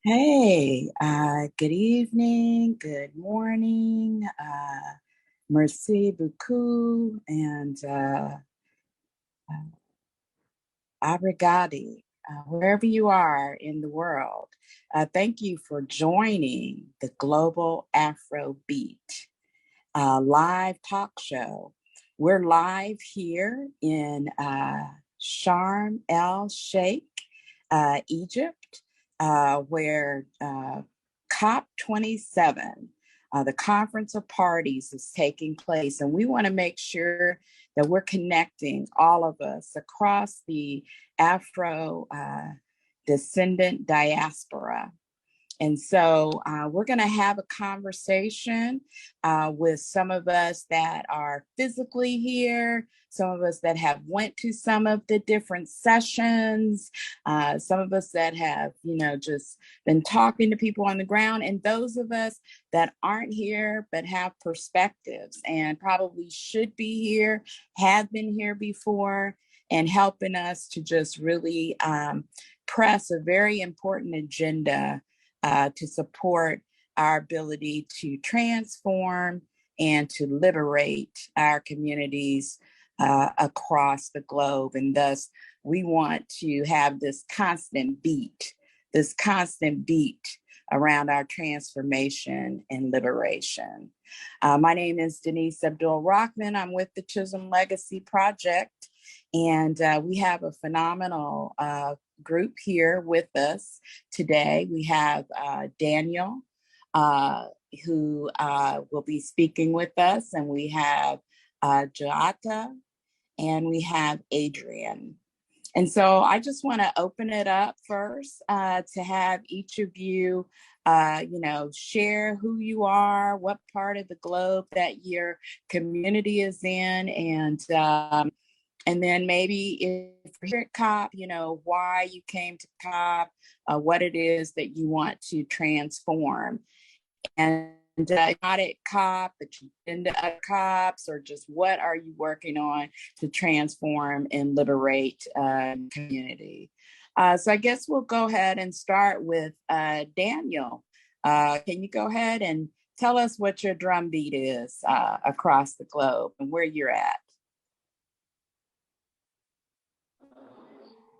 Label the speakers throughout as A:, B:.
A: Hey, good evening, good morning, merci beaucoup, and obrigado, wherever you are in the world. Thank you for joining the Global Afrobeat Live Talk Show. We're live here in Sharm el-Sheik, Egypt, where COP27, the Conference of Parties, is taking place. And we want to make sure that we're connecting all of us across the Afro-Descendant diaspora. And so we're going to have a conversation with some of us that are physically here, some of us that have went to some of the different sessions, some of us that have, just been talking to people on the ground, and those of us that aren't here but have perspectives and probably should be here, have been here before, and helping us to just really press a very important agenda to support our ability to transform and to liberate our communities across the globe. And thus, we want to have this constant beat around our transformation and liberation. My name is Denise Abdul-Rahman. I'm with the Chisholm Legacy Project, and we have a phenomenal group here with us today. We have Daniel, who will be speaking with us, and we have Jiata, and we have Adrian. And so I just want to open it up first to have each of you, share who you are, what part of the globe that your community is in, and then maybe if you're here at COP, why you came to COP, what it is that you want to transform. And not at COP, but you've been to other COPs, or just what are you working on to transform and liberate community? So I guess we'll go ahead and start with Daniel. Can you go ahead and tell us what your drumbeat is across the globe and where you're at?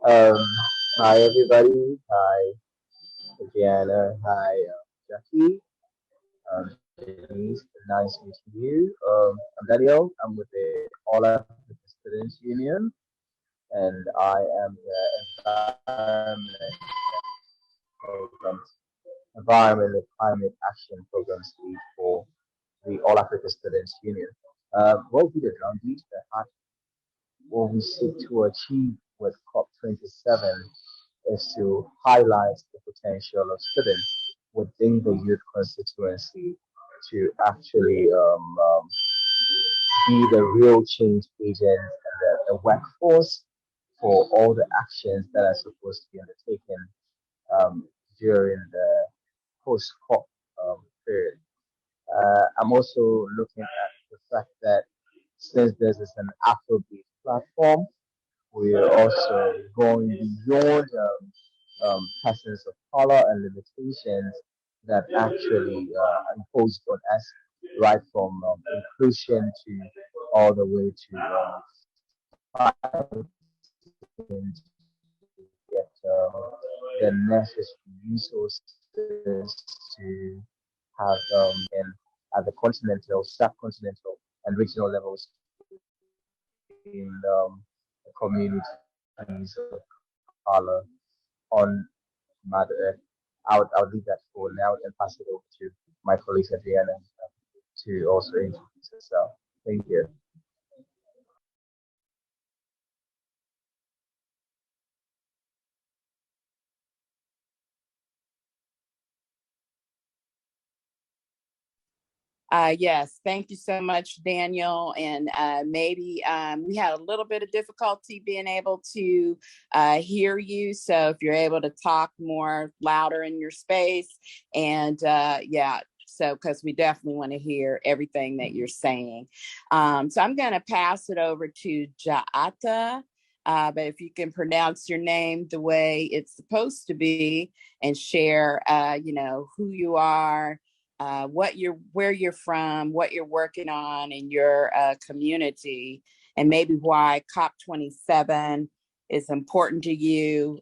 B: Um, Hi everybody. Hi Diana. Hi Jackie. Denise, nice meeting you. I'm Daniel. I'm with the All African Students Union, and I am the programs, environment and climate action programs lead for the All African Students Union. What will be the drumbeat that what we seek to achieve with COP27 is to highlight the potential of students within the youth constituency to actually be the real change agents and the workforce for all the actions that are supposed to be undertaken during the post-COP period. I'm also looking at the fact that since this is an Afrobeat platform, we are also going beyond persons of color and limitations that actually imposed on us, right from inclusion to all the way to fighting to get the necessary resources to have in at the continental, subcontinental, and regional levels in the communities of color on Mother Earth. I would leave that for now and pass it over to my colleague Adriana to also introduce herself. Thank you.
A: Yes, thank you so much, Daniel. And maybe we had a little bit of difficulty being able to hear you. So if you're able to talk more louder in your space, and yeah, so because we definitely want to hear everything that you're saying. So I'm going to pass it over to Jaata. but if you can pronounce your name the way it's supposed to be and share, who you are, where you're from, what you're working on in your community, and maybe why COP27 is important to you,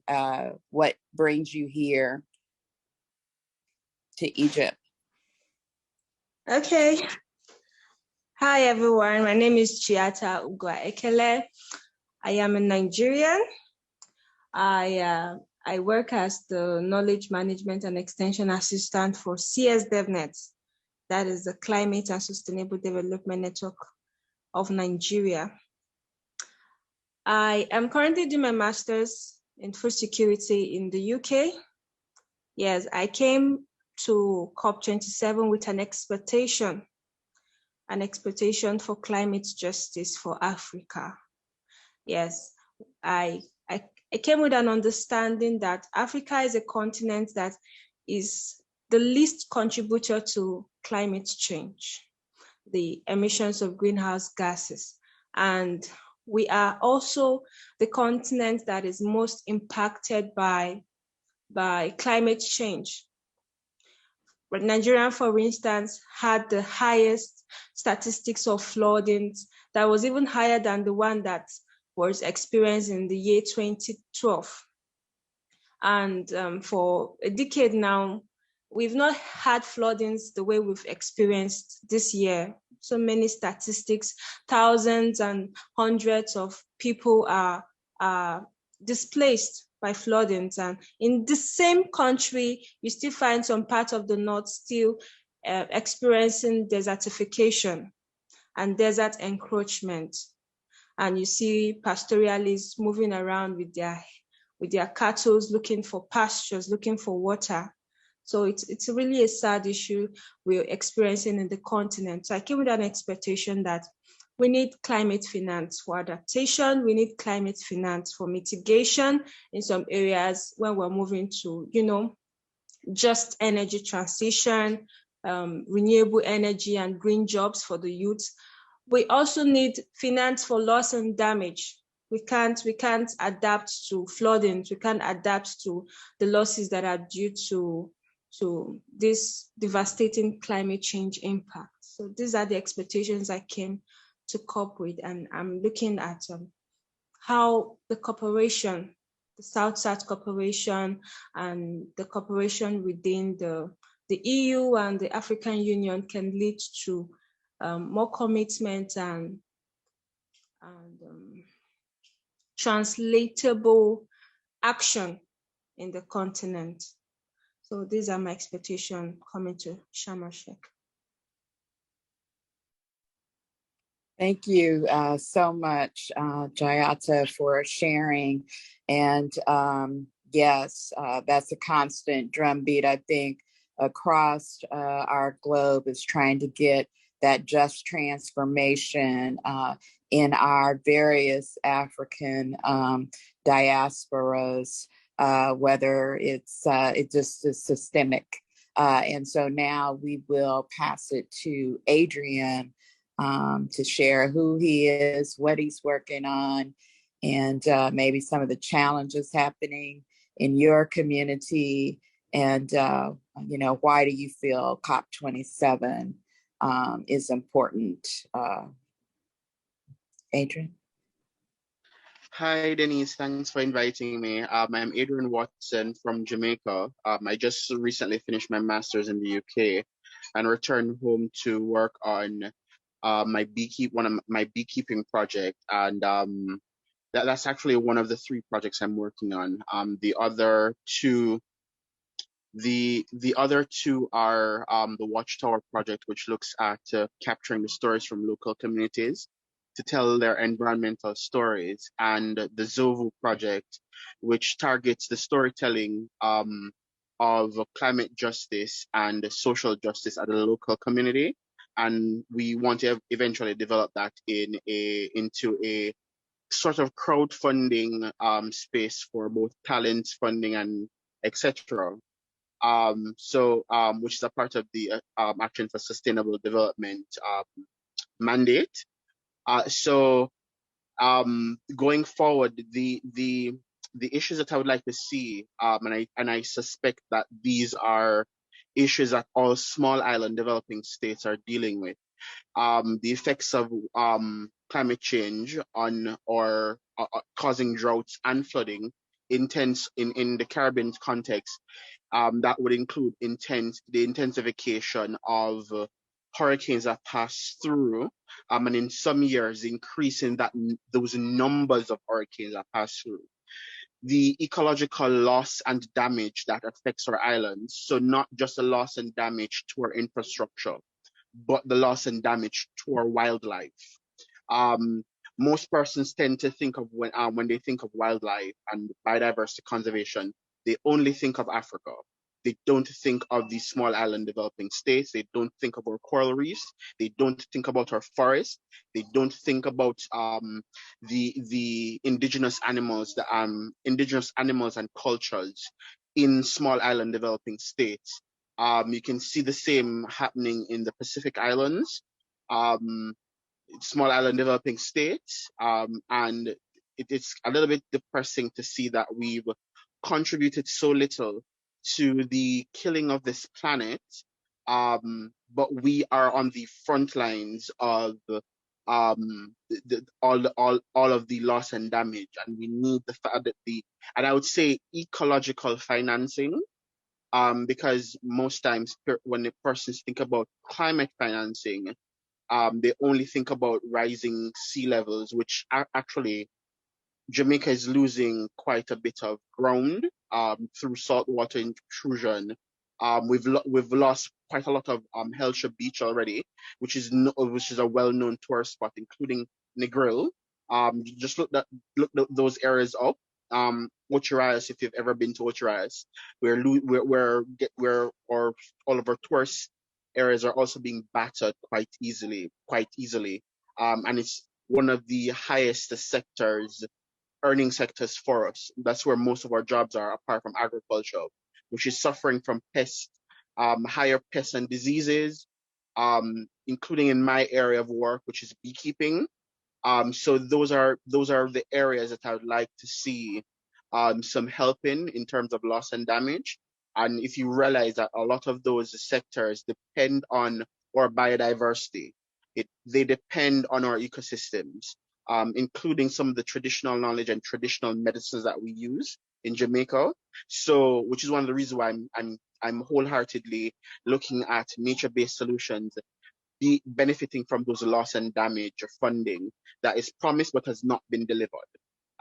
A: what brings you here to Egypt.
C: Okay. Hi, everyone. My name is Jiata Ugwah. I am a Nigerian. I work as the Knowledge Management and Extension Assistant for CSDevNet. That is the Climate and Sustainable Development Network of Nigeria. I am currently doing my master's in food security in the UK. Yes, I came to COP27 with an expectation for climate justice for Africa. Yes, I came with an understanding that Africa is a continent that is the least contributor to climate change, the emissions of greenhouse gases. And we are also the continent that is most impacted by climate change. Nigeria, for instance, had the highest statistics of flooding that was even higher than the one that was experienced in the year 2012. And for a decade now, we've not had floodings the way we've experienced this year. So many statistics, thousands and hundreds of people are displaced by floodings. And in the same country, you still find some parts of the north still experiencing desertification and desert encroachment. And you see pastoralists moving around with their cattle, looking for pastures, looking for water. So it's really a sad issue we're experiencing in the continent. So I came with an expectation that we need climate finance for adaptation. We need climate finance for mitigation in some areas when we're moving to, just energy transition, renewable energy and green jobs for the youth. We also need finance for loss and damage. We can't adapt to flooding. We can't adapt to the losses that are due to this devastating climate change impact. So these are the expectations I came to COP with, and I'm looking at how the cooperation, the South-South cooperation and the cooperation within the EU and the African Union can lead to more commitment and translatable action in the continent. So these are my expectations coming to Sharm el-Sheik.
A: Thank you so much, Jiata, for sharing. And yes, that's a constant drumbeat, I think, across our globe, is trying to get that just transformation in our various African diasporas, whether it's just systemic. And so now we will pass it to Adrian to share who he is, what he's working on, and maybe some of the challenges happening in your community. And, why do you feel COP27 is important? Adrian?
D: Hi, Denise. Thanks for inviting me. I'm Adrian Watson from Jamaica. I just recently finished my master's in the UK and returned home to work on one of my beekeeping project, and that's actually one of the 3 projects I'm working on. The other two are the Watchtower project, which looks at capturing the stories from local communities to tell their environmental stories, and the Zovu project, which targets the storytelling of climate justice and social justice at a local community. And we want to eventually develop that into a sort of crowdfunding space for both talent funding and etc. Which is a part of the Action for Sustainable Development mandate. So Going forward, the issues that I would like to see, and I suspect that these are issues that all small island developing states are dealing with. The effects of climate change on or causing droughts and flooding intense in the Caribbean context. That would include the intensification of hurricanes that pass through, and in some years increasing those numbers of hurricanes that pass through. The ecological loss and damage that affects our islands. So not just the loss and damage to our infrastructure, but the loss and damage to our wildlife. Um, Most persons tend to think of when they think of wildlife and biodiversity conservation, they only think of Africa. They don't think of these small island developing states. They don't think of our coral reefs. They don't think about our forests. They don't think about the indigenous animals and cultures in small island developing states. You can see the same happening in the Pacific Islands. Small island developing states, and it's a little bit depressing to see that we've contributed so little to the killing of this planet, but we are on the front lines of all of the loss and damage, and we need the fact that and I would say ecological financing, because most times when the persons think about climate financing, they only think about rising sea levels, which actually Jamaica is losing quite a bit of ground through saltwater intrusion. We've lost quite a lot of el-Sheik Beach already, which is a well-known tourist spot, including Negril. Just look those areas up. Owiredu, if you've ever been to Owiredu, where all of our tourist areas are also being battered quite easily. And it's one of the highest earning sectors for us. That's where most of our jobs are, apart from agriculture, which is suffering from higher pests and diseases, including in my area of work, which is beekeeping. So those are the areas that I would like to see some help in terms of loss and damage. And if you realize that a lot of those sectors depend on our biodiversity, they depend on our ecosystems, including some of the traditional knowledge and traditional medicines that we use in Jamaica. So, which is one of the reasons why I'm wholeheartedly looking at nature-based solutions, benefiting from those loss and damage funding that is promised but has not been delivered.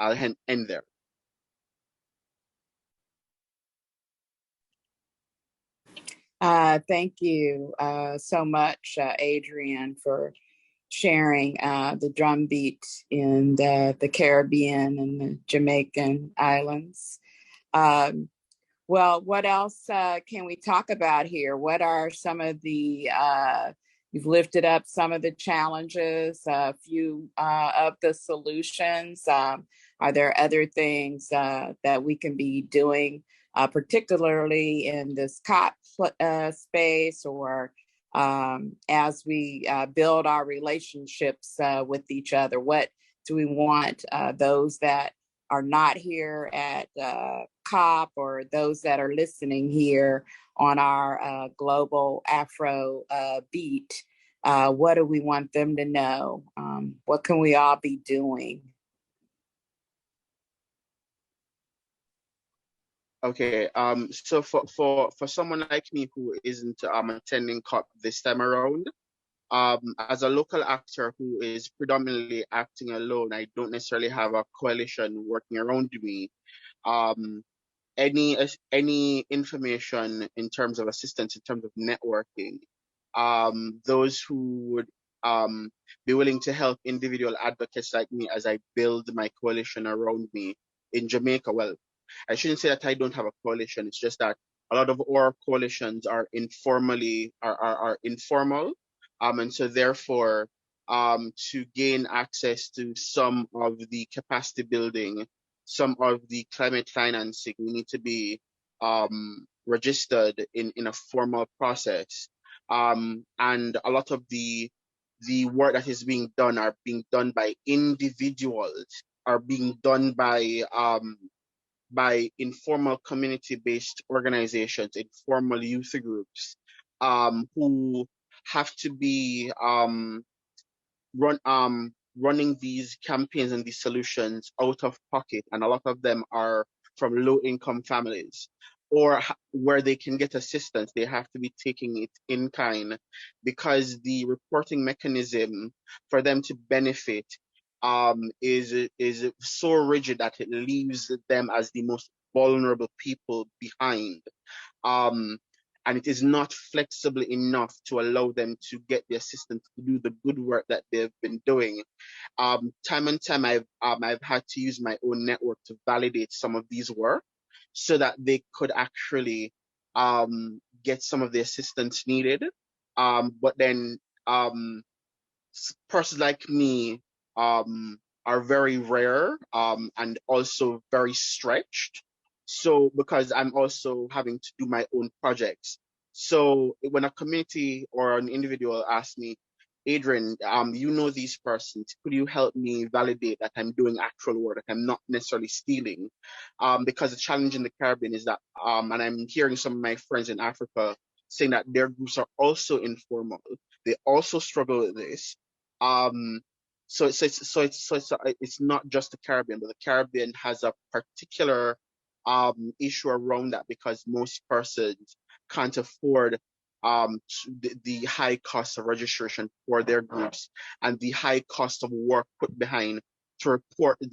D: I'll end there.
A: Thank you so much, Adrian, for sharing the drumbeat in the Caribbean and the Jamaican islands. Well, what else can we talk about here? What are some of the, you've lifted up some of the challenges, a few of the solutions. Are there other things that we can be doing, particularly in this COP space, or as we build our relationships with each other? What do we want those that are not here at COP, or those that are listening here on our global Afro beat? What do we want them to know? What can we all be doing?
D: Okay. So for someone like me who isn't attending COP this time around, as a local actor who is predominantly acting alone, I don't necessarily have a coalition working around me. Any information in terms of assistance, in terms of networking, those who would be willing to help individual advocates like me as I build my coalition around me in Jamaica. Well, I shouldn't say that I don't have a coalition. It's just that a lot of our coalitions are informal, and so therefore, to gain access to some of the capacity building, some of the climate financing, we need to be registered in a formal process, and a lot of the the work that is being done are being done by individuals, are being done by informal community-based organizations, informal youth groups, who have to be running these campaigns and these solutions out of pocket, and a lot of them are from low income families, or where they can get assistance, they have to be taking it in kind, because the reporting mechanism for them to benefit is so rigid that it leaves them as the most vulnerable people behind. um, and it is not flexible enough to allow them to get the assistance to do the good work that they've been doing. Time and time, I've had to use my own network to validate some of these work so that they could actually get some of the assistance needed. But then persons like me are very rare and also very stretched. So because I'm also having to do my own projects. So when a community or an individual asks me, Adrian, you know these persons, could you help me validate that I'm doing actual work, that I'm not necessarily stealing? Because the challenge in the Caribbean is that, and I'm hearing some of my friends in Africa saying that their groups are also informal. They also struggle with this. um, it's not just the Caribbean, but the Caribbean has a particular issue around that, because most persons can't afford the high cost of registration for their groups and the high cost of work put behind to report to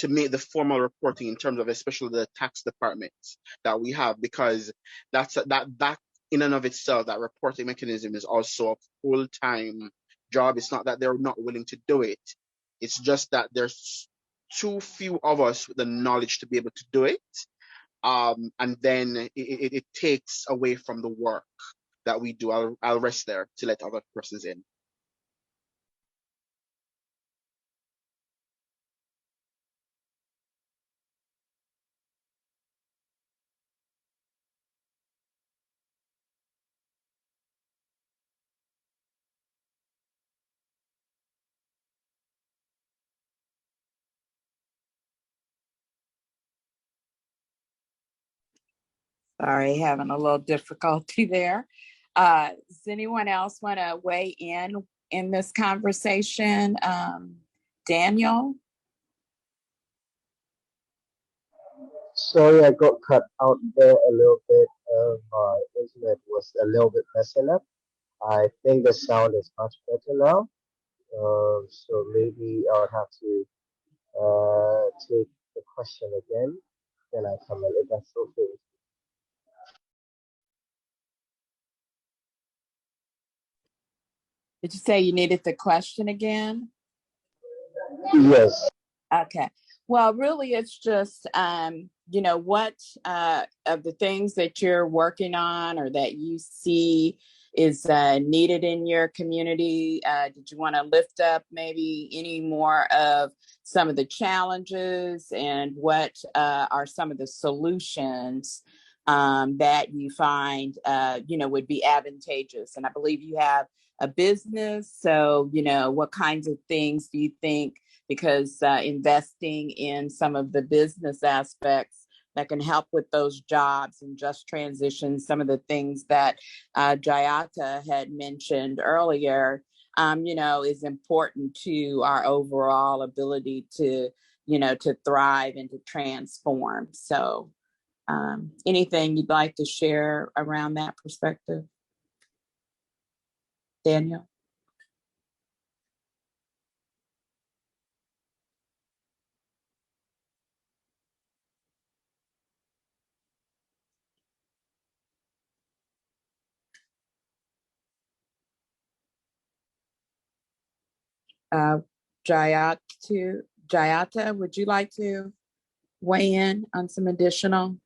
D: make the formal reporting in terms of especially the tax departments that we have, because that in and of itself, that reporting mechanism is also a full-time job. It's not that they're not willing to do it. It's just that there's too few of us with the knowledge to be able to do it. And then it takes away from the work that we do. I'll rest there to let other persons in.
A: Sorry, having a little difficulty there. Does anyone else want to weigh in this conversation? Daniel?
B: Sorry, I got cut out there a little bit. My internet was a little bit messing up. I think the sound is much better now. So maybe I would have to take the question again. Then I come in if that's okay.
A: Did you say you needed the question again?
B: Yes.
A: Okay. Well, really, it's just, what of the things that you're working on or that you see is needed in your community? Did you want to lift up maybe any more of some of the challenges, and what are some of the solutions that you find, would be advantageous? And I believe you have a business. So, what kinds of things do you think, because investing in some of the business aspects that can help with those jobs and just transition, some of the things that Jiata had mentioned earlier, is important to our overall ability to, to thrive and to transform. So anything you'd like to share around that perspective, Daniel? Jiata, would you like to weigh in on some additional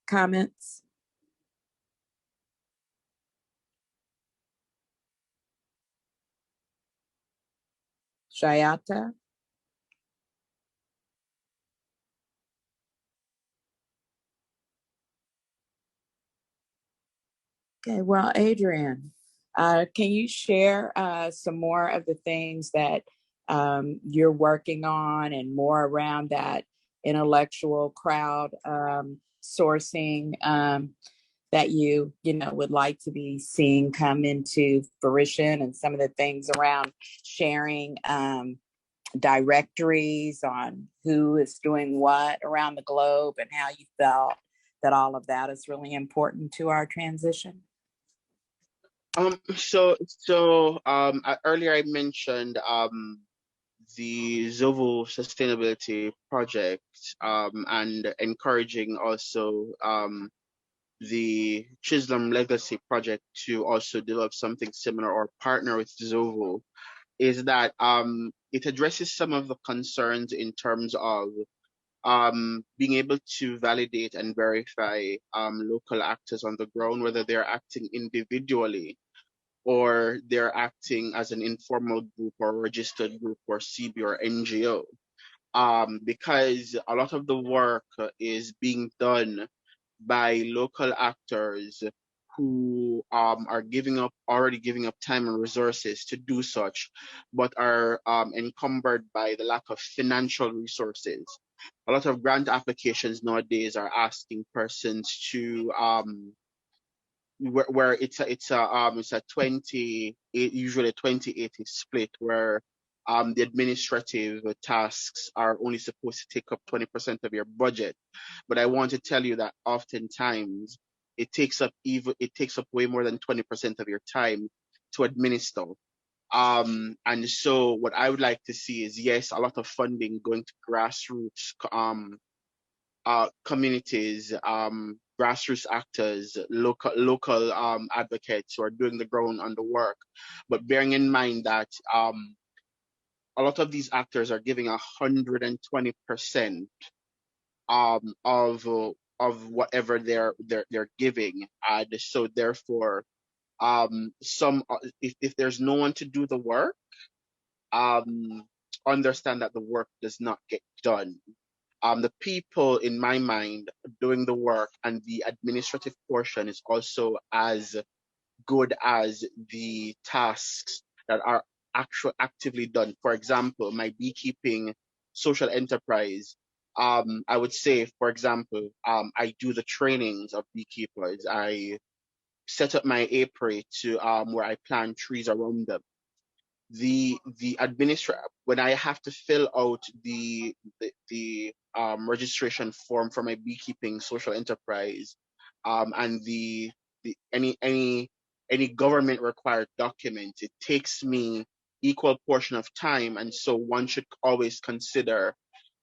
A: comments? Jiata? Okay, well, Adrian, can you share some more of the things that you're working on and more around that intellectual crowd sourcing that you know would like to be seeing come into fruition, and some of the things around sharing directories on who is doing what around the globe and how you felt that all of that is really important to our transition?
D: Earlier I mentioned the Zovo sustainability project, and encouraging also the Chisholm legacy project to also develop something similar or partner with Zovo, is that it addresses some of the concerns in terms of being able to validate and verify local actors on the ground, whether they're acting individually or they're acting as an informal group or registered group or CB or NGO. Because a lot of the work is being done by local actors who are already giving up time and resources to do such, but are encumbered by the lack of financial resources. A lot of grant applications nowadays are asking persons to where it's a 20, usually a 20/80 split, where the administrative tasks are only supposed to take up 20% of your budget. But I want to tell you that oftentimes it takes up way more than 20% of your time to administer. And so what I would like to see is, yes, a lot of funding going to grassroots communities, grassroots actors, local advocates who are doing the ground on the work, but bearing in mind that a lot of these actors are giving 120% of whatever they're giving, and so therefore some if there's no one to do the work, understand that the work does not get done. The people in my mind doing the work and the administrative portion is also as good as the tasks that are actively done. For example, my beekeeping social enterprise, I would say, for example, I do the trainings of beekeepers. I set up my apiary to where I plant trees around them. The administrator, when I have to fill out the registration form for my beekeeping social enterprise, and the any government required document, it takes me equal portion of time, and so one should always consider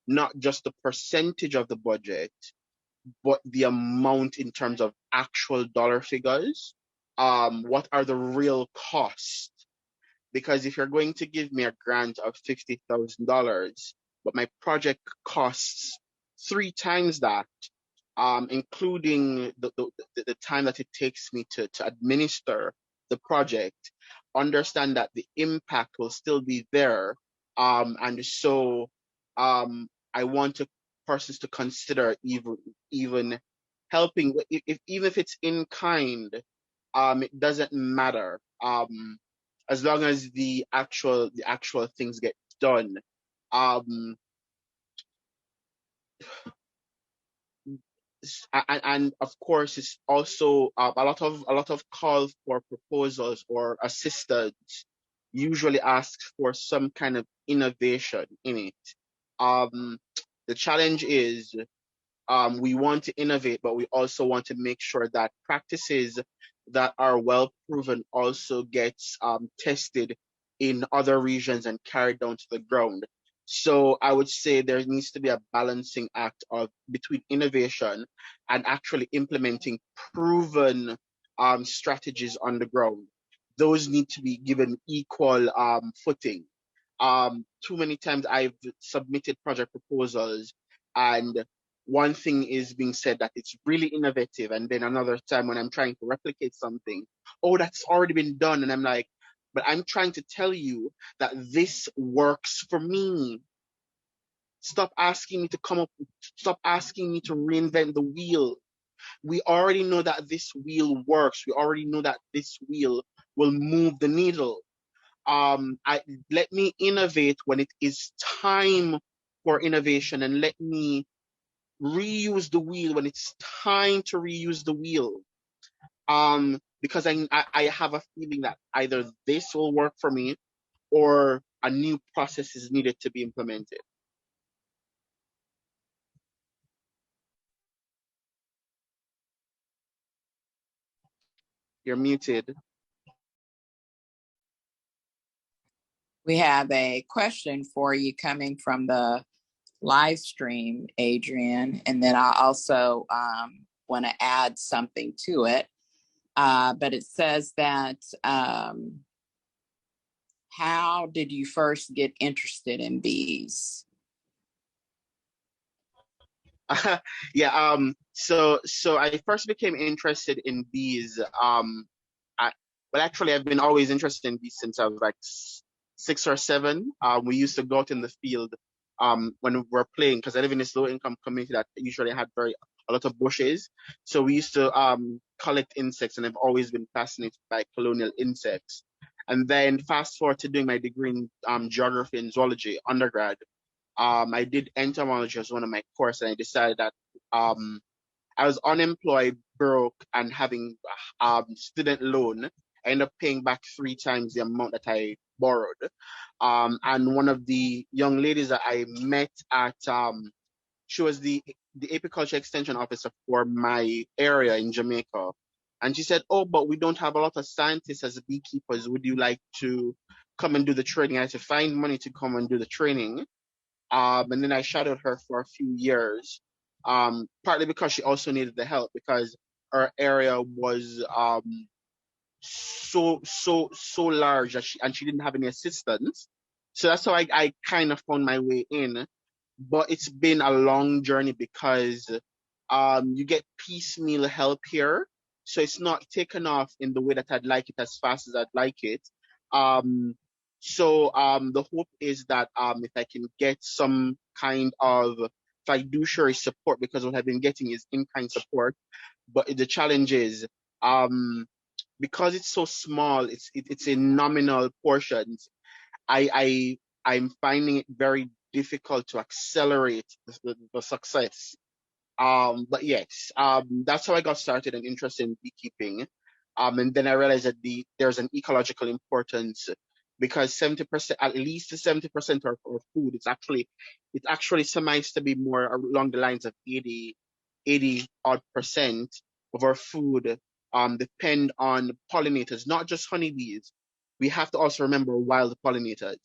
D: not just the percentage of the budget, but the amount in terms of actual dollar figures. What are the real costs? Because if you're going to give me a grant of $50,000, but my project costs 3 times that, including the time that it takes me to administer the project, understand that the impact will still be there. And so I want persons to consider even helping, even if it's in kind, it doesn't matter. As long as the actual things get done. Um, and of course, it's also a lot of calls for proposals or assistance usually asks for some kind of innovation in it. The challenge is, we want to innovate, but we also want to make sure that practices that are well proven also gets tested in other regions and carried down to the ground. So I would say there needs to be a balancing act of between innovation and actually implementing proven strategies on the ground. Those need to be given equal footing. Too many times I've submitted project proposals, and one thing is being said that it's really innovative, and then another time when I'm trying to replicate something, oh, that's already been done, and I'm like, but I'm trying to tell you that this works for me. Stop asking me to reinvent the wheel. We already know that this wheel works. We already know that this wheel will move the needle. Let me innovate when it is time for innovation, and let me reuse the wheel when it's time to reuse the wheel. Because I have a feeling that either this will work for me or a new process is needed to be implemented. You're muted.
A: We have a question for you coming from the live stream, Adrian, and then I also want to add something to it. But it says that how did you first get interested in bees?
D: Yeah. So I first became interested in bees. Actually, I've been always interested in bees since I was like 6 or 7. We used to go out in the field when we were playing, because I live in this low income community that usually had a lot of bushes. So we used to collect insects, and I've always been fascinated by colonial insects. And then fast forward to doing my degree in geography and zoology undergrad. I did entomology as one of my courses, and I decided that I was unemployed, broke, and having student loan. I ended up paying back 3 times the amount that I borrowed. And one of the young ladies that I met at, she was the apiculture extension officer for my area in Jamaica. And she said, "Oh, but we don't have a lot of scientists as beekeepers. Would you like to come and do the training?" I had to find money to come and do the training. And then I shadowed her for a few years, partly because she also needed the help, because our area was so large that she didn't have any assistance. So that's how I kind of found my way in. But it's been a long journey, because you get piecemeal help here, so it's not taken off in the way that I'd like it, as fast as I'd like it. The hope is that if I can get some kind of fiduciary support, because what I've been getting is in-kind support, but the challenge is because it's so small, it's in nominal portions. I'm finding it very difficult to accelerate the success. But yes, that's how I got started and interested in beekeeping. And then I realized that there's an ecological importance, because 70%, at least 70% of our food, it actually surmised to be more along the lines of 80 odd percent of our food depend on pollinators, not just honeybees. We have to also remember wild pollinators,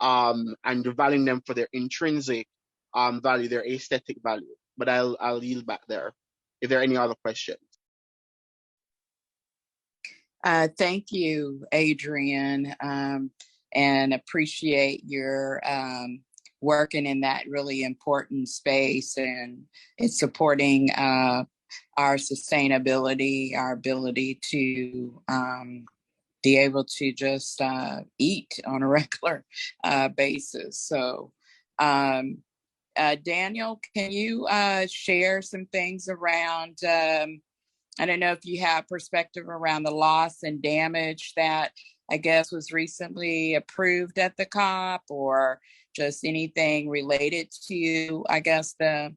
D: and valuing them for their intrinsic value, their aesthetic value. But I'll yield back there. If there are any other questions.
A: Thank you, Adrian, and appreciate your working in that really important space, and it's supporting our sustainability, our ability to be able to just eat on a regular basis. So, Daniel, can you share some things around, I don't know if you have perspective around the loss and damage that I guess was recently approved at the COP, or just anything related to, I guess, the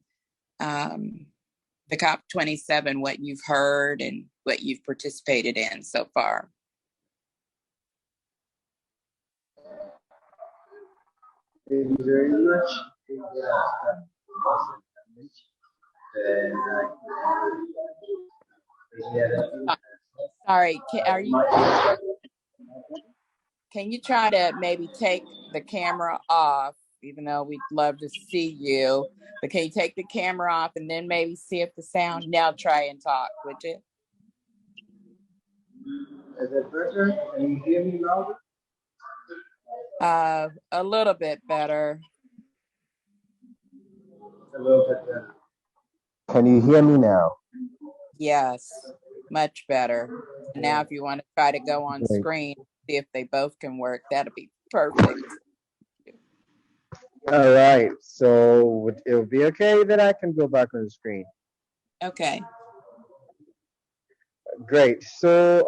A: COP27, what you've heard and what you've participated in so far.
B: Thank you very much.
A: Sorry, can you try to maybe take the camera off, even though we'd love to see you, but can you take the camera off and then maybe see if the sound, now try and talk, would you?
B: Is it better? Can you hear me louder?
A: A little bit better.
B: A little bit better. Can you hear me now?
A: Yes, much better. Now, if you want to try to go on screen, see if they both can work, that'll be perfect.
B: All right. So it will be okay that I can go back on the screen.
A: Okay.
B: Great. So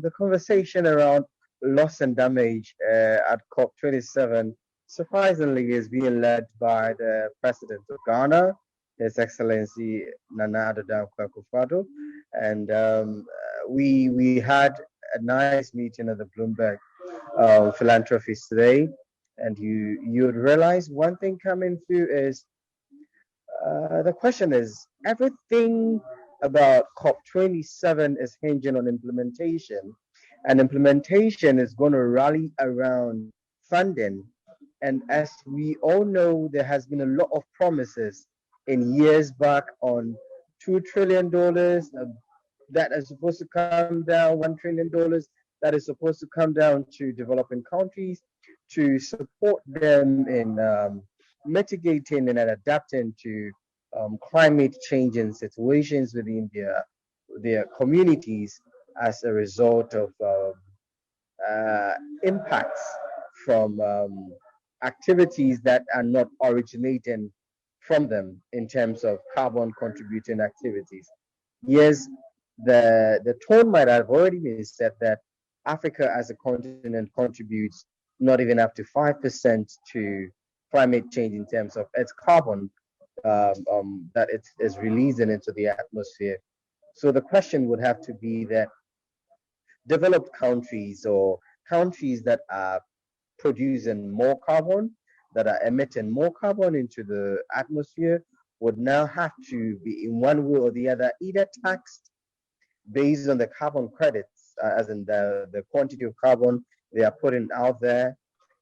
B: the conversation around loss and damage at COP27 surprisingly is being led by the President of Ghana, His Excellency Nana Addo Dankwa, and we had a nice meeting at the Bloomberg philanthropist today, and you would realize one thing coming through is the question is everything about COP27 is hinging on implementation, and implementation is going to rally around funding. And as we all know, there has been a lot of promises in years back on $2 trillion that is supposed to come down, $1 trillion that is supposed to come down to developing countries to support them in mitigating and adapting to climate changing situations within their communities as a result of uh, impacts from activities that are not originating from them in terms of carbon contributing activities. Yes, the tone might have already been set that Africa as a continent contributes not even up to 5% to climate change in terms of its carbon that it is releasing into the atmosphere. So the question would have to be that developed countries or countries that are producing more carbon, that are emitting more carbon into the atmosphere, would now have to be in one way or the other either taxed based on the carbon credits, as in the quantity of carbon they are putting out there,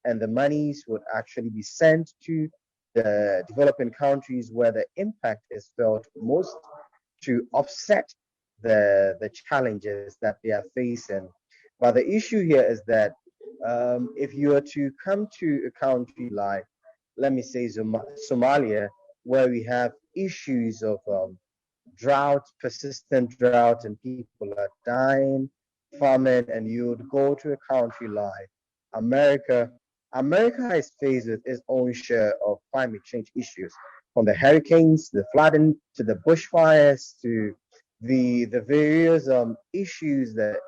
B: and the monies would actually be sent to the developing countries where the impact is felt most to offset the challenges that they are facing. But the issue here is that if you are to come to a country like, let me say, Somalia, where we have issues of drought, persistent drought, and people are dying, famine, and you would go to a country like America. America is faced with its own share of climate change issues, from the hurricanes, the flooding, to the bushfires, to the various issues that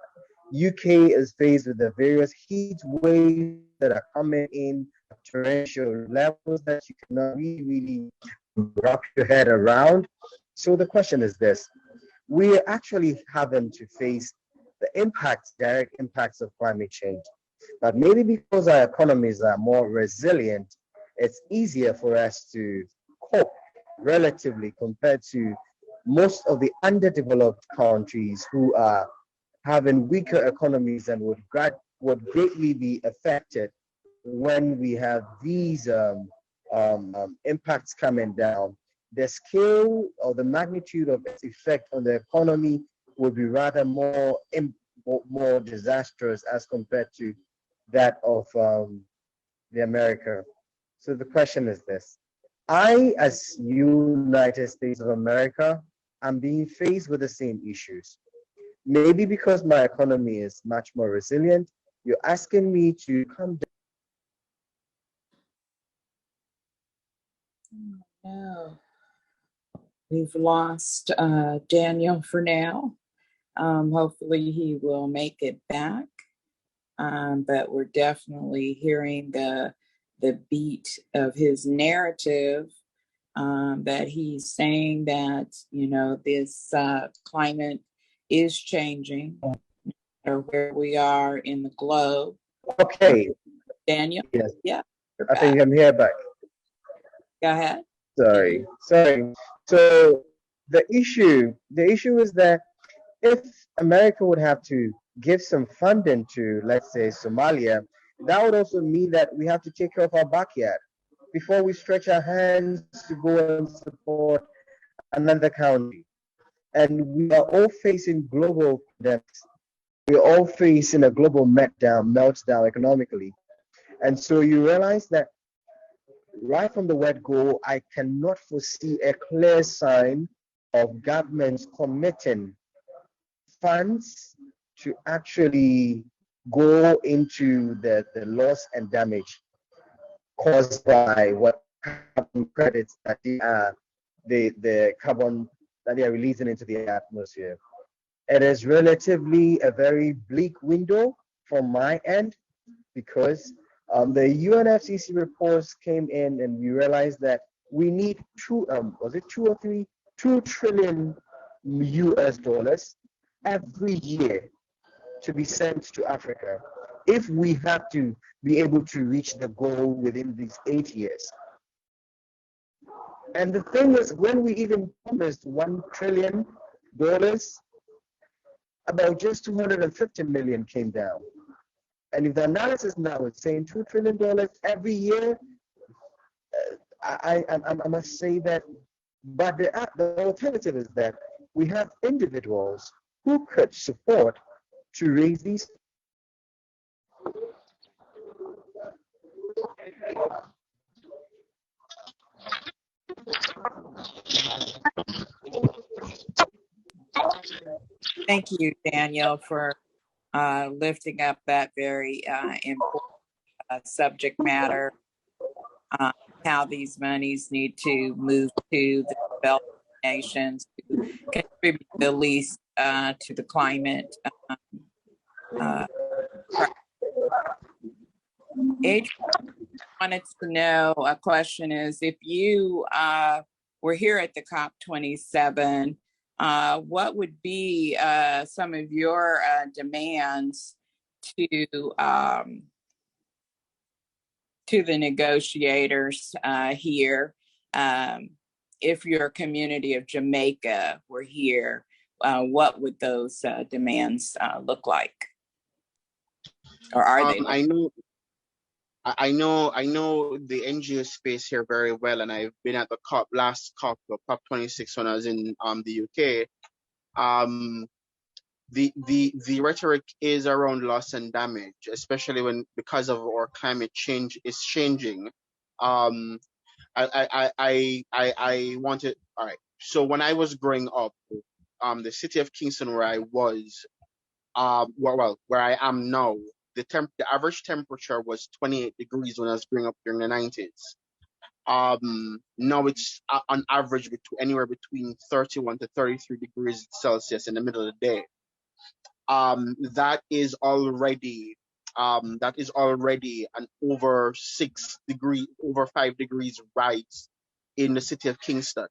B: UK is faced with, the various heat waves that are coming in torrential levels that you cannot really wrap your head around. So the question is this: we are actually having to face the impacts, direct impacts of climate change. But maybe because our economies are more resilient, it's easier for us to cope relatively compared to most of the underdeveloped countries who are having weaker economies and would greatly be affected when we have these impacts coming down. The scale or the magnitude of its effect on the economy would be rather more disastrous as compared to that of the America. So the question is this: I, as United States of America, am being faced with the same issues. Maybe because my economy is much more resilient, you're asking me to come
A: down. No. We've lost Daniel for now. Hopefully he will make it back. But we're definitely hearing the beat of his narrative, that he's saying that, this climate is changing, or where we are in the globe.
B: Okay.
A: Daniel?
B: Yes.
A: Yeah.
B: I think I'm here back.
A: Go ahead.
B: Sorry. So the issue is that if America would have to give some funding to, let's say, Somalia, that would also mean that we have to take care of our backyard before we stretch our hands to go and support another country. And we are all facing global pandemics. We're all facing a global meltdown economically. And so you realize that right from the word go, I cannot foresee a clear sign of governments committing funds to actually go into the loss and damage caused by what carbon credits that the carbon that they are releasing into the atmosphere. It is relatively a very bleak window from my end because the UNFCCC reports came in and we realized that we need was it 2 trillion US dollars every year to be sent to Africa if we have to be able to reach the goal within these 8 years. And the thing is, when we even promised $1 trillion, about just 250 million came down. And if the analysis now is saying $2 trillion every year, I must say that, but the alternative is that we have individuals who could support to raise these.
A: Thank you, Daniel, for lifting up that very important subject matter, how these monies need to move to the developing nations to contribute the least to the climate. Adrian wanted to know, a question is, if you were here at the COP27, what would be some of your demands to the negotiators here? If your community of Jamaica were here, what would those demands look like? Or are they?
D: I know the NGO space here very well, and I've been at the last COP, the COP26 when I was in the UK. The rhetoric is around loss and damage, especially because of our climate change is changing. I wanted, all right. So when I was growing up, the city of Kingston, where I was, where I am now, the average temperature was 28 degrees when I was growing up during the 90s. Now it's on average anywhere between 31 to 33 degrees Celsius in the middle of the day. That is already an over 5 degrees rise in the city of Kingston.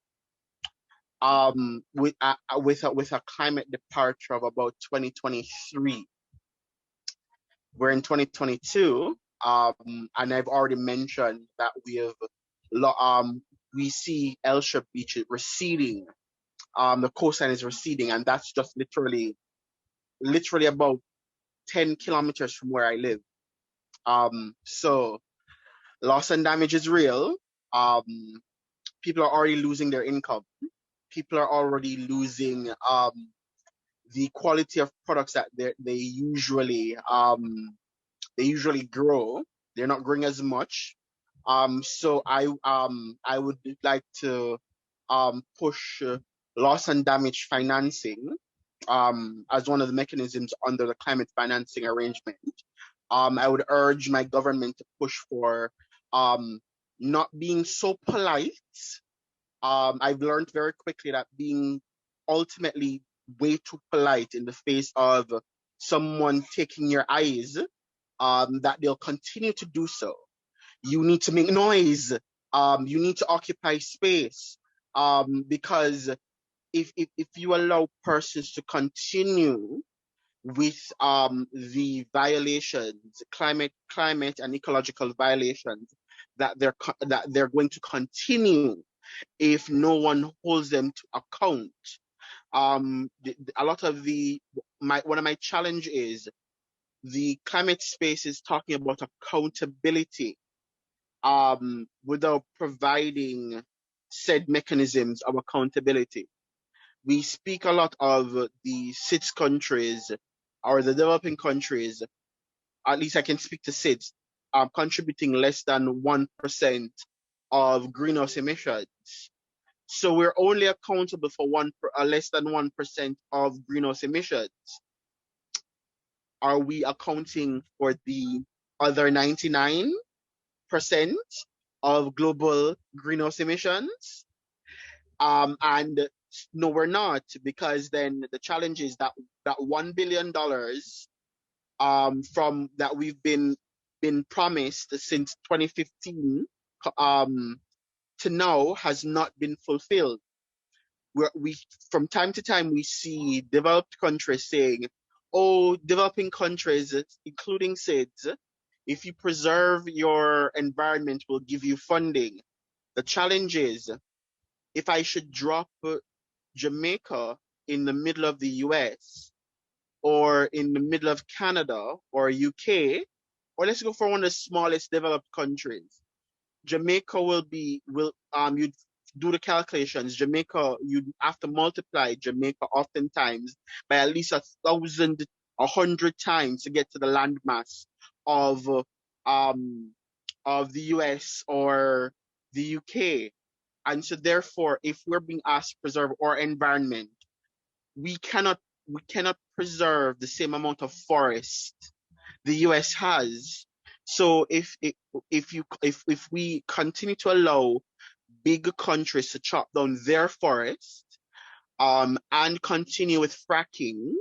D: With a climate departure of about 2023. We're in 2022, and I've already mentioned that we see el-Sheik beach receding. The coastline is receding, and that's just literally about 10 kilometers from where I live. So loss and damage is real. People are already losing their income. People are already losing the quality of products that they usually grow. They're not growing as much. So I would like to push loss and damage financing as one of the mechanisms under the climate financing arrangement. I would urge my government to push for not being so polite. I've learned very quickly that being ultimately way too polite in the face of someone taking your eyes, that they'll continue to do so. You need to make noise. You need to occupy space. Because if you allow persons to continue with the violations, climate and ecological violations that they're going to continue if no one holds them to account. One of my challenge is the climate space is talking about accountability without providing said mechanisms of accountability. We speak a lot of the SIDS countries or the developing countries, at least I can speak to SIDS, contributing less than 1% of greenhouse emissions. So we're only accountable for less than 1% of greenhouse emissions. Are we accounting for the other 99% of global greenhouse emissions? And No, we're not, because then the challenge is that $1 billion from that we've been promised since 2015 to now has not been fulfilled. We from time to time we see developed countries saying, "Oh, developing countries, including SIDS, if you preserve your environment, we'll give you funding." The challenge is, if I should drop Jamaica in the middle of the US, or in the middle of Canada or UK, or let's go for one of the smallest developed countries, Jamaica will you'd do the calculations. Jamaica, you'd have to multiply Jamaica oftentimes by at least 1,000, 100 times to get to the landmass of the US or the UK. And so therefore, if we're being asked to preserve our environment, we cannot preserve the same amount of forest the US has. So if we continue to allow big countries to chop down their forest and continue with fracking,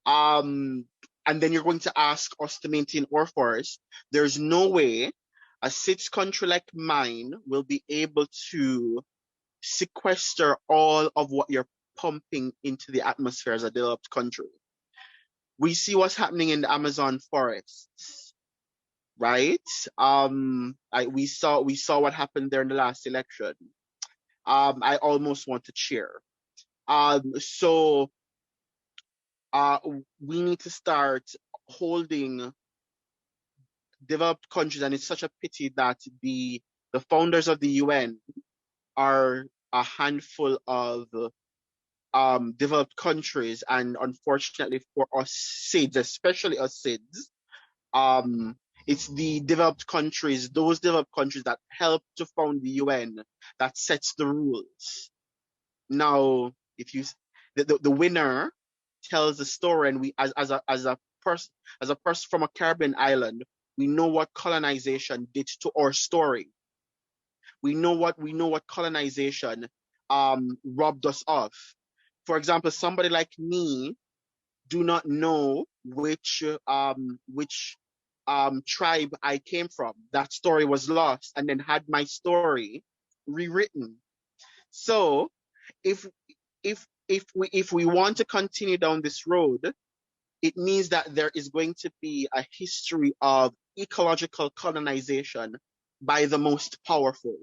D: and then you're going to ask us to maintain our forest, there's no way a SIDS country like mine will be able to sequester all of what you're pumping into the atmosphere as a developed country. We see what's happening in the Amazon forests, right? We saw what happened there in the last election. I almost want to cheer. So we need to start holding developed countries, and it's such a pity that the founders of the UN are a handful of developed countries, and unfortunately for us SIDS, especially us SIDS, it's the developed countries, those developed countries that help to found the UN, that sets the rules. Now, if you the winner tells the story, and we as a person from a Caribbean island, we know what colonization did to our story. We know what colonization robbed us of. For example, somebody like me do not know which tribe I came from. That story was lost, and then had my story rewritten. So if we want to continue down this road, it means that there is going to be a history of ecological colonization by the most powerful,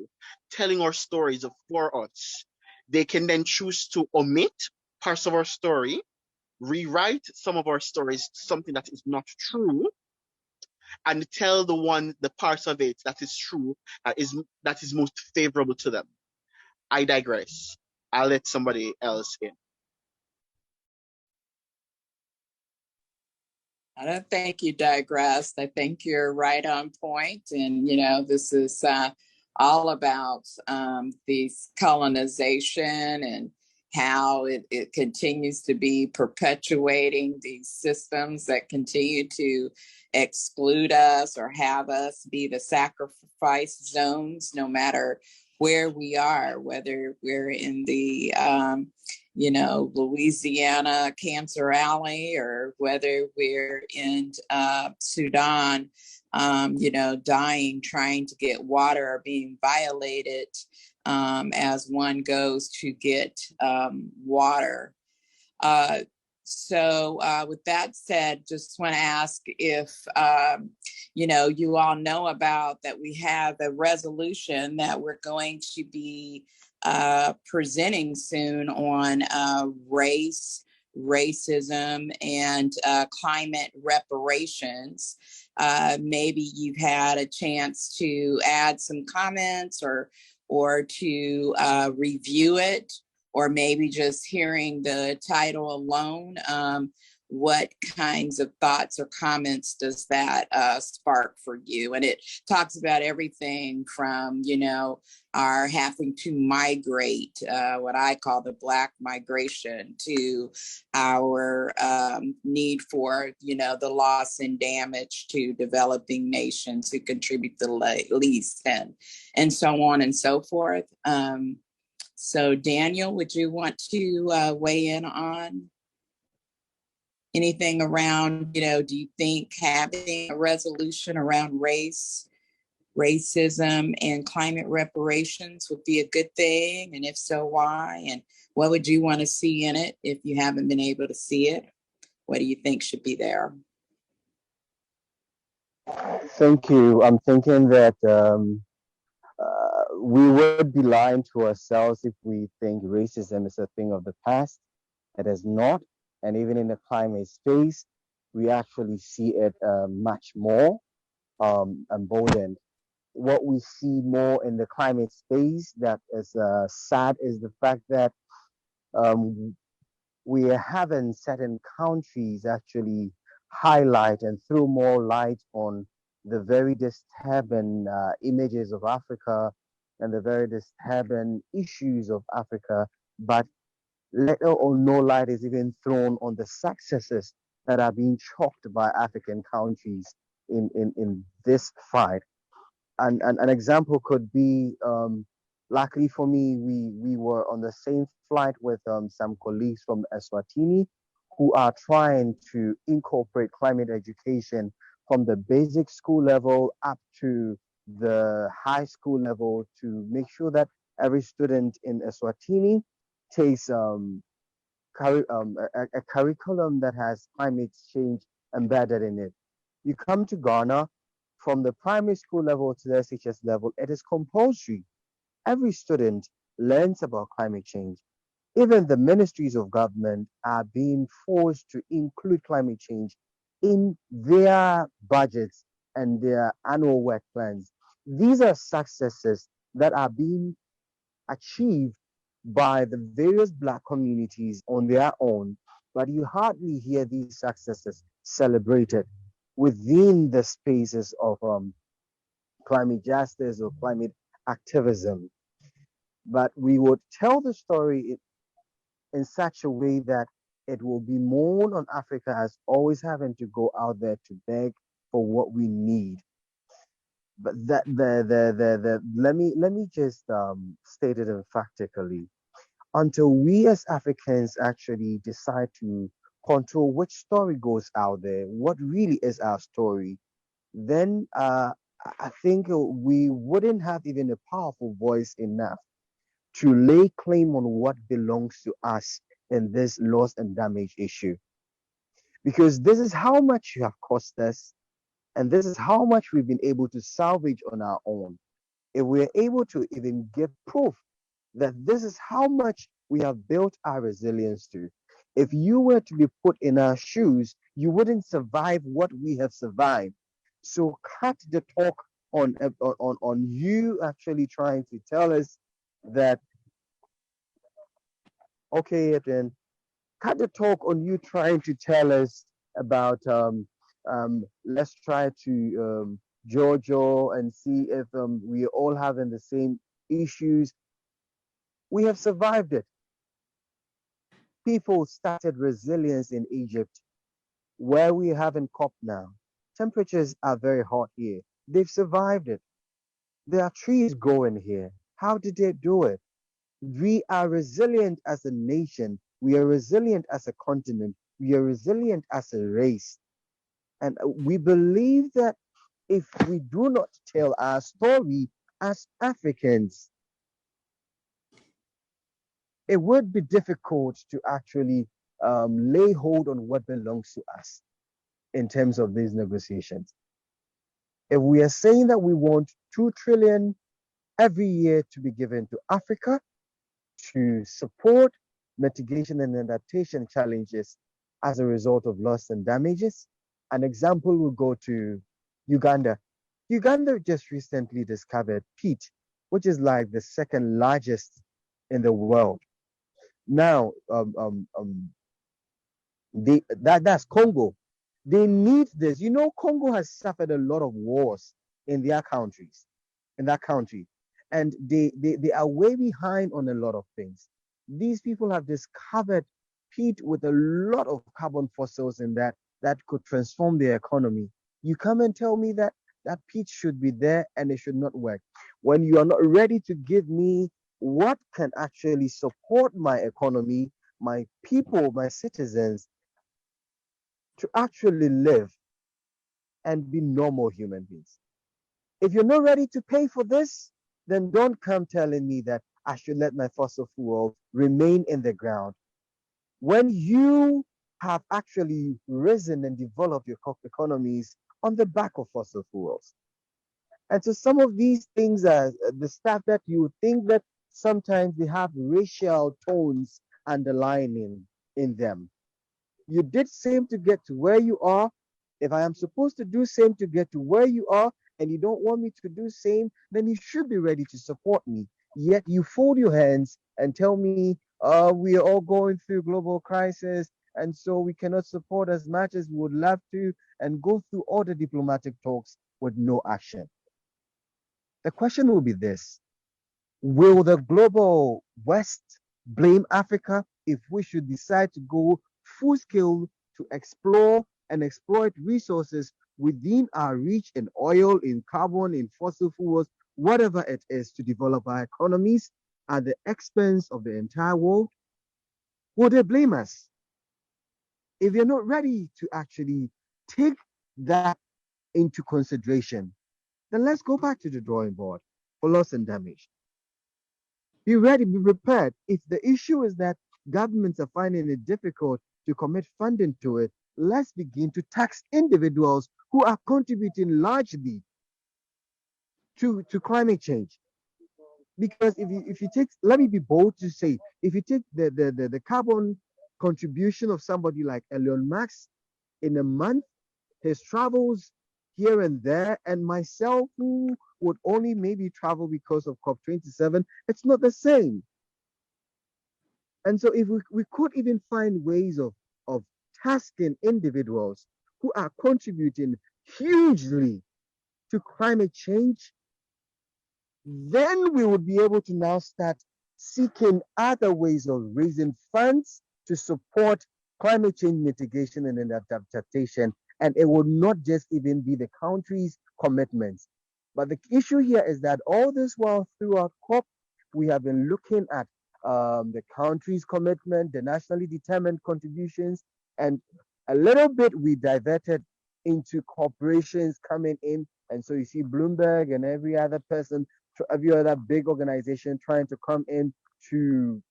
D: telling our stories for us. They can then choose to omit parts of our story, rewrite some of our stories, something that is not true, and tell the parts of it that is true, that is most favorable to them. I digress. I'll let somebody else in.
A: I don't think you digressed. I think you're right on point. And, this is all about this colonization and how it continues to be perpetuating these systems that continue to exclude us or have us be the sacrifice zones, no matter where we are, whether we're in the Louisiana Cancer Alley, or whether we're in Sudan, dying, trying to get water, or being violated as one goes to get water. So with that said, just want to ask if, you all know about that we have a resolution that we're going to be presenting soon on race, racism, and climate reparations. Maybe you've had a chance to add some comments or to review it, or maybe just hearing the title alone. What kinds of thoughts or comments does that spark for you? And it talks about everything from, our having to migrate, what I call the Black migration, to our need for, the loss and damage to developing nations who contribute the least, and so on and so forth. So Daniel, would you want to weigh in on anything around, do you think having a resolution around racism and climate reparations would be a good thing? And if so, why? And what would you want to see in it if you haven't been able to see it? What do you think should be there?
B: Thank you. I'm thinking that we would be lying to ourselves if we think racism is a thing of the past. It is not. And even in the climate space, we actually see it much more emboldened. What we see more in the climate space that is sad is the fact that um, we are having certain countries actually highlight and throw more light on the very disturbing images of Africa and the very disturbing issues of Africa, but little or no light is even thrown on the successes that are being chalked by African countries in this fight. And an example could be, luckily for me, we were on the same flight with some colleagues from Eswatini who are trying to incorporate climate education from the basic school level up to the high school level to make sure that every student in Eswatini takes a curriculum that has climate change embedded in it. You come to Ghana, from the primary school level to the SHS level, it is compulsory. Every student learns about climate change. Even the ministries of government are being forced to include climate change in their budgets and their annual work plans. These are successes that are being achieved by the various Black communities on their own, but you hardly hear these successes celebrated within the spaces of climate justice or climate activism. But we would tell the story in such a way that it will be mourned on Africa as always having to go out there to beg for what we need. But that the let me just state it emphatically. Until we as Africans actually decide to control which story goes out there, what really is our story, then I think we wouldn't have even a powerful voice enough to lay claim on what belongs to us in this loss and damage issue. Because this is how much you have cost us, and this is how much we've been able to salvage on our own. If we're able to even give proof that this is how much we have built our resilience to, if you were to be put in our shoes, you wouldn't survive what we have survived. So cut the talk on you actually trying to tell us that, okay, Adrian, cut the talk on you trying to tell us about let's try to Jojo and see if we are all having the same issues. We have survived it. People started resilience in Egypt, where we have in COP now. Temperatures are very hot here. They've survived it. There are trees growing here. How did they do it? We are resilient as a nation. We are resilient as a continent. We are resilient as a race. And we believe that if we do not tell our story as Africans, it would be difficult to actually lay hold on what belongs to us in terms of these negotiations. If we are saying that we want 2 trillion every year to be given to Africa to support mitigation and adaptation challenges as a result of loss and damages, an example will go to Uganda. Uganda just recently discovered peat, which is like the second largest in the world. Now, that's Congo. They need this. You know, Congo has suffered a lot of wars in their countries, in that country, and they are way behind on a lot of things. These people have discovered peat with a lot of carbon fossils in that could transform their economy. You come and tell me that peat should be there and it should not work. When you are not ready to give me
E: what can actually support my economy, my people, my citizens to actually live and be normal human beings. If you're not ready to pay for this, then don't come telling me that I should let my fossil fuel remain in the ground. When you have actually risen and developed your economies on the back of fossil fuels. And so some of these things are the stuff that you think that sometimes they have racial tones underlining in them. You did same to get to where you are. If I am supposed to do same to get to where you are, and you don't want me to do same, then you should be ready to support me. Yet you fold your hands and tell me, we are all going through global crisis, and so we cannot support as much as we would love to, and go through all the diplomatic talks with no action. The question will be this: will the global West blame Africa if we should decide to go full scale to explore and exploit resources within our reach in oil, in carbon, in fossil fuels, whatever it is, to develop our economies at the expense of the entire world? Will they blame us? If you're not ready to actually take that into consideration, then let's go back to the drawing board for loss and damage. Be ready, be prepared. If the issue is that governments are finding it difficult to commit funding to it, let's begin to tax individuals who are contributing largely to climate change. Because if you take, let me be bold to say, if you take the carbon contribution of somebody like Elon Musk in a month, his travels here and there, and myself who would only maybe travel because of COP27, it's not the same. And so if we could even find ways of tasking individuals who are contributing hugely to climate change, then we would be able to now start seeking other ways of raising funds to support climate change mitigation and adaptation. And it would not just even be the country's commitments. But the issue here is that all this while throughout COP, we have been looking at the country's commitment, the nationally determined contributions, and a little bit we diverted into corporations coming in. And so you see Bloomberg and every other person, every other big organization trying to come in to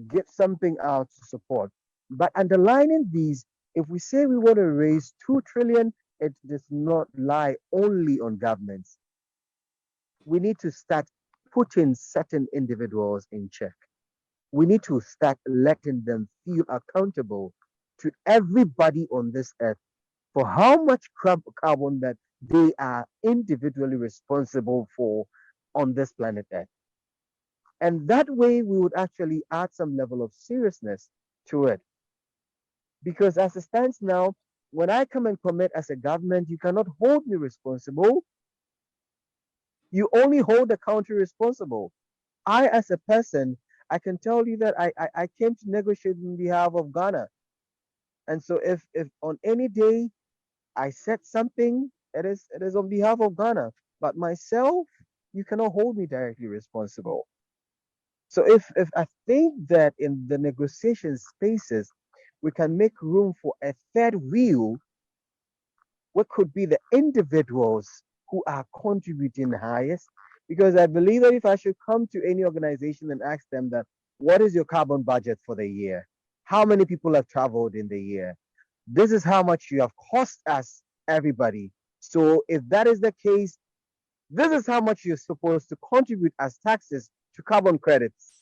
E: get something out to support. But underlining these, if we say we want to raise 2 trillion, it does not lie only on governments. We need to start putting certain individuals in check. We need to start letting them feel accountable to everybody on this earth for how much carbon that they are individually responsible for on this planet Earth. And that way we would actually add some level of seriousness to it. Because as it stands now, when I come and commit as a government, you cannot hold me responsible. You only hold the country responsible. I, as a person, I can tell you that I came to negotiate on behalf of Ghana. And so if on any day I said something, it is on behalf of Ghana. But myself, you cannot hold me directly responsible. So if I think that in the negotiation spaces, we can make room for a third wheel, what could be the individuals who are contributing the highest? Because I believe that if I should come to any organization and ask them that, what is your carbon budget for the year? How many people have traveled in the year? This is how much you have cost us, everybody. So if that is the case, this is how much you're supposed to contribute as taxes to carbon credits.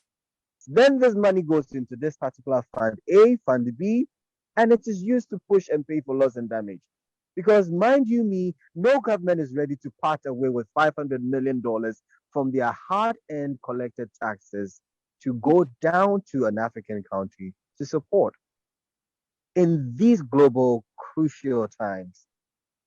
E: Then this money goes into this particular fund A, fund B, and it is used to push and pay for loss and damage. Because mind you me, no government is ready to part away with $500 million from their hard-earned collected taxes to go down to an African country to support. In these global crucial times,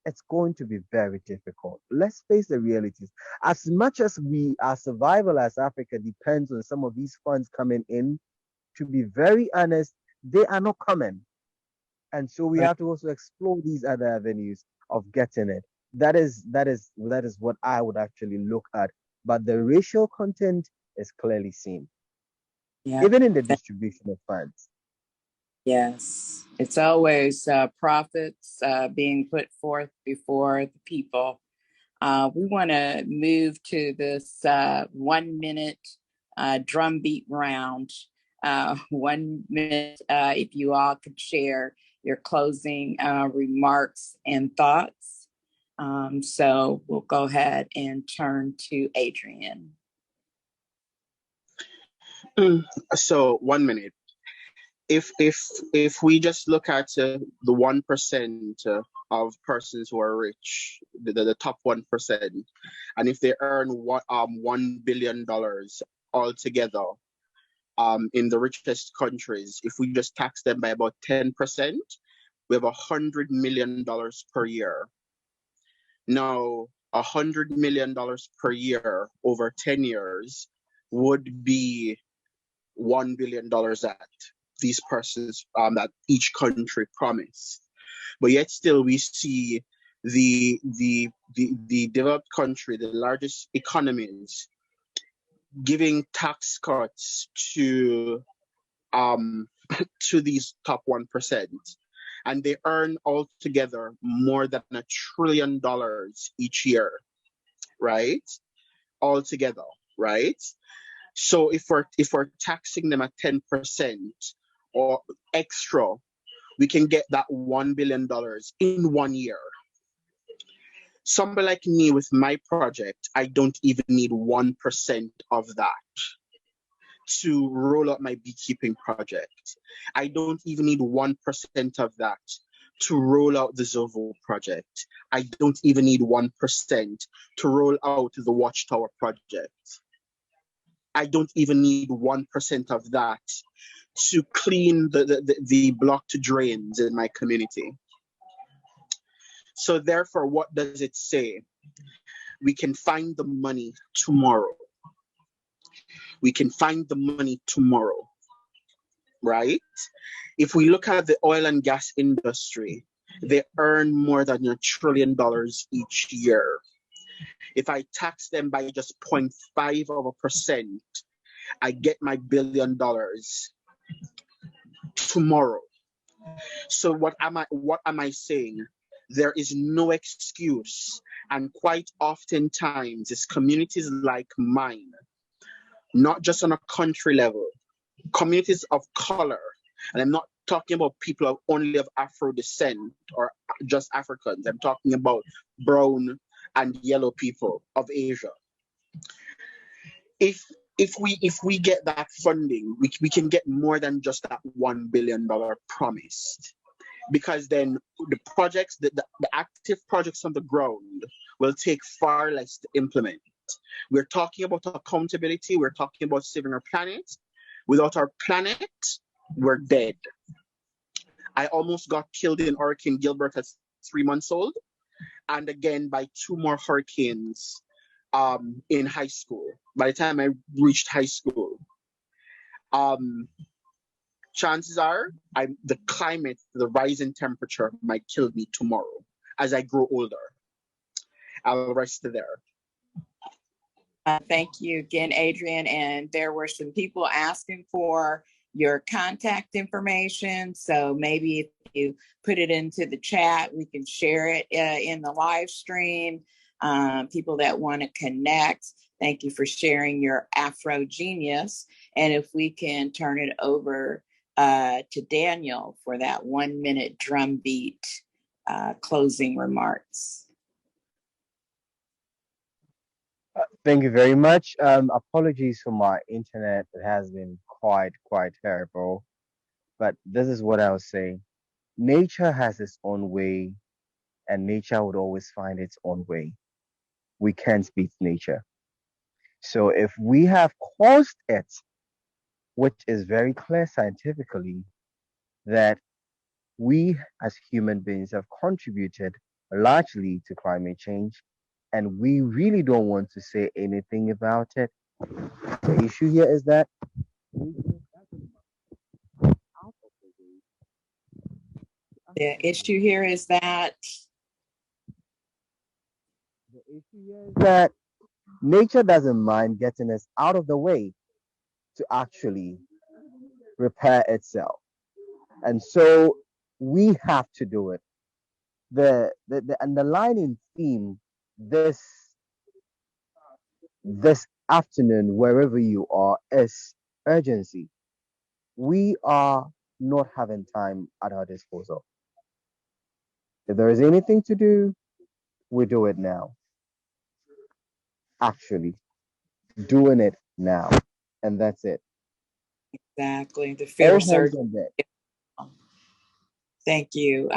E: it's going to be very difficult. Let's face the realities. As much as our survival as Africa depends on some of these funds coming in, to be very honest, they are not coming. And so we have to also explore these other avenues of getting it. That is what I would actually look at. But the racial content is clearly seen,
A: Yeah.
E: even in the distribution of funds.
A: Yes, it's always profits being put forth before the people. We want to move to this 1 minute drumbeat round. 1 minute, if you all could share your closing remarks and thoughts. So we'll go ahead and turn to Adrian.
D: So 1 minute. If we just look at the 1% of persons who are rich, the top 1%, and if they earn $1 billion altogether, in the richest countries, if we just tax them by about 10%, we have $100 million per year. Now, $100 million per year over 10 years would be $1 billion that these persons, that each country promised. But yet still we see the developed country, the largest economies, giving tax cuts to these top 1%. And they earn altogether more than $1 trillion each year, right? Altogether, right? So if we're taxing them at 10% or extra, we can get that $1 billion in 1 year. Somebody like me with my project, I don't even need 1% of that to roll out my beekeeping project. I don't even need 1% of that to roll out the Zovo project. I don't even need 1% to roll out the Watchtower project. I don't even need 1% of that to clean the blocked drains in my community. So therefore, what does it say? We can find the money tomorrow. We can find the money tomorrow, right? If we look at the oil and gas industry, they earn more than $1 trillion each year. If I tax them by just 0.5%, I get my $1 billion tomorrow. So what am I saying? There is no excuse, and quite oftentimes it's communities like mine, not just on a country level, communities of color, and I'm not talking about people only of Afro descent or just Africans. I'm talking about brown and yellow people of Asia. If we get that funding, we can get more than just that $1 billion promised. Because then the projects, the active projects on the ground will take far less to implement. We're talking about accountability. We're talking about saving our planet. Without our planet, we're dead. I almost got killed in Hurricane Gilbert at 3 months old, and again by 2 more hurricanes in high school. By the time I reached high school, chances are the climate, the rising temperature might kill me tomorrow as I grow older. I'll rest there.
A: Thank you again, Adrian. And there were some people asking for your contact information. So maybe if you put it into the chat, we can share it in the live stream. People that want to connect, thank you for sharing your Afro genius. And if we can turn it over to Daniel for that 1 minute drumbeat closing remarks.
E: Thank you very much. Apologies for my internet. It has been quite terrible. But this is what I was saying. Nature has its own way, and nature would always find its own way. We can't beat nature. So if we have caused it, which is very clear scientifically, that we as human beings have contributed largely to climate change, and we really don't want to say anything about it. The issue here is that
A: the issue here is that
E: nature doesn't mind getting us out of the way to actually repair itself. And so we have to do it. The underlying theme this afternoon, wherever you are, is urgency. We are not having time at our disposal. If there is anything to do, we do it now. Actually, doing it now. And that's it.
A: Exactly. The
E: All
A: fear
E: hands
A: surge.
E: on deck.
A: Thank you,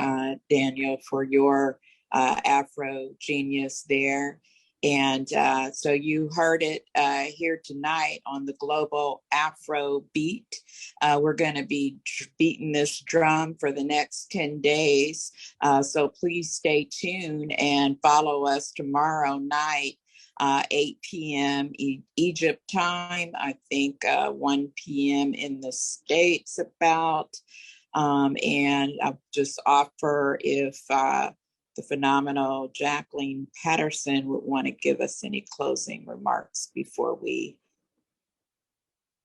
A: Daniel, for your Afro genius there. And so you heard it here tonight on the Global Afro Beat. We're going to be beating this drum for the next 10 days. So please stay tuned and follow us tomorrow night, 8 p.m. Egypt time, I think 1 p.m. in the States about. And I'll just offer if the phenomenal Jacqueline Patterson would want to give us any closing remarks before we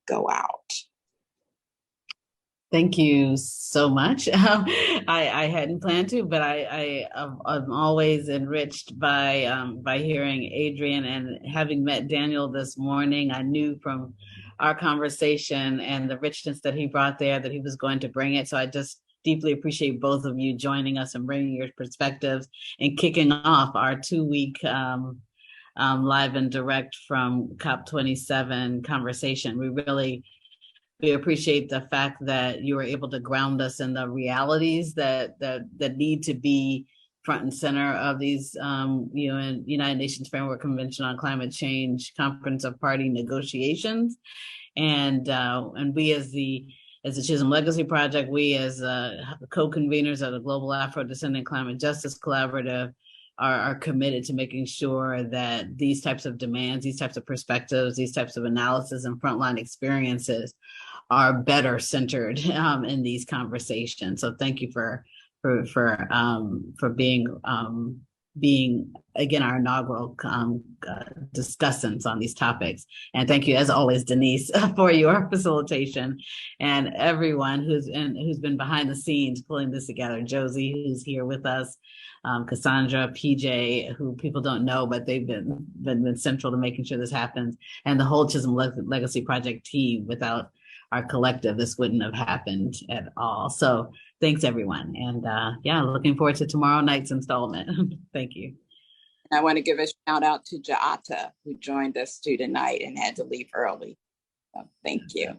A: go out.
F: Thank you so much. I hadn't planned to, but I'm always enriched by hearing Adrian, and having met Daniel this morning. I knew from our conversation and the richness that he brought there that he was going to bring it. So I just deeply appreciate both of you joining us and bringing your perspectives and kicking off our 2-week live and direct from COP27 conversation. We appreciate the fact that you were able to ground us in the realities that need to be front and center of these United Nations Framework Convention on Climate Change Conference of Party negotiations. And we as the Chisholm Legacy Project, we as co-conveners of the Global Afro-Descendent Climate Justice Collaborative are committed to making sure that these types of demands, these types of perspectives, these types of analysis and frontline experiences are better centered in these conversations. So thank you for being again our inaugural discussants on these topics. And thank you, as always, Denise, for your facilitation, and everyone who's been behind the scenes pulling this together. Josie, who's here with us, Cassandra, PJ, who people don't know, but they've been central to making sure this happens, and the whole Chisholm Legacy Project team. Without our collective, this wouldn't have happened at all. So thanks, everyone. And looking forward to tomorrow night's installment. Thank you.
A: I want to give a shout out to Jiata, who joined us too tonight and had to leave early. So thank you.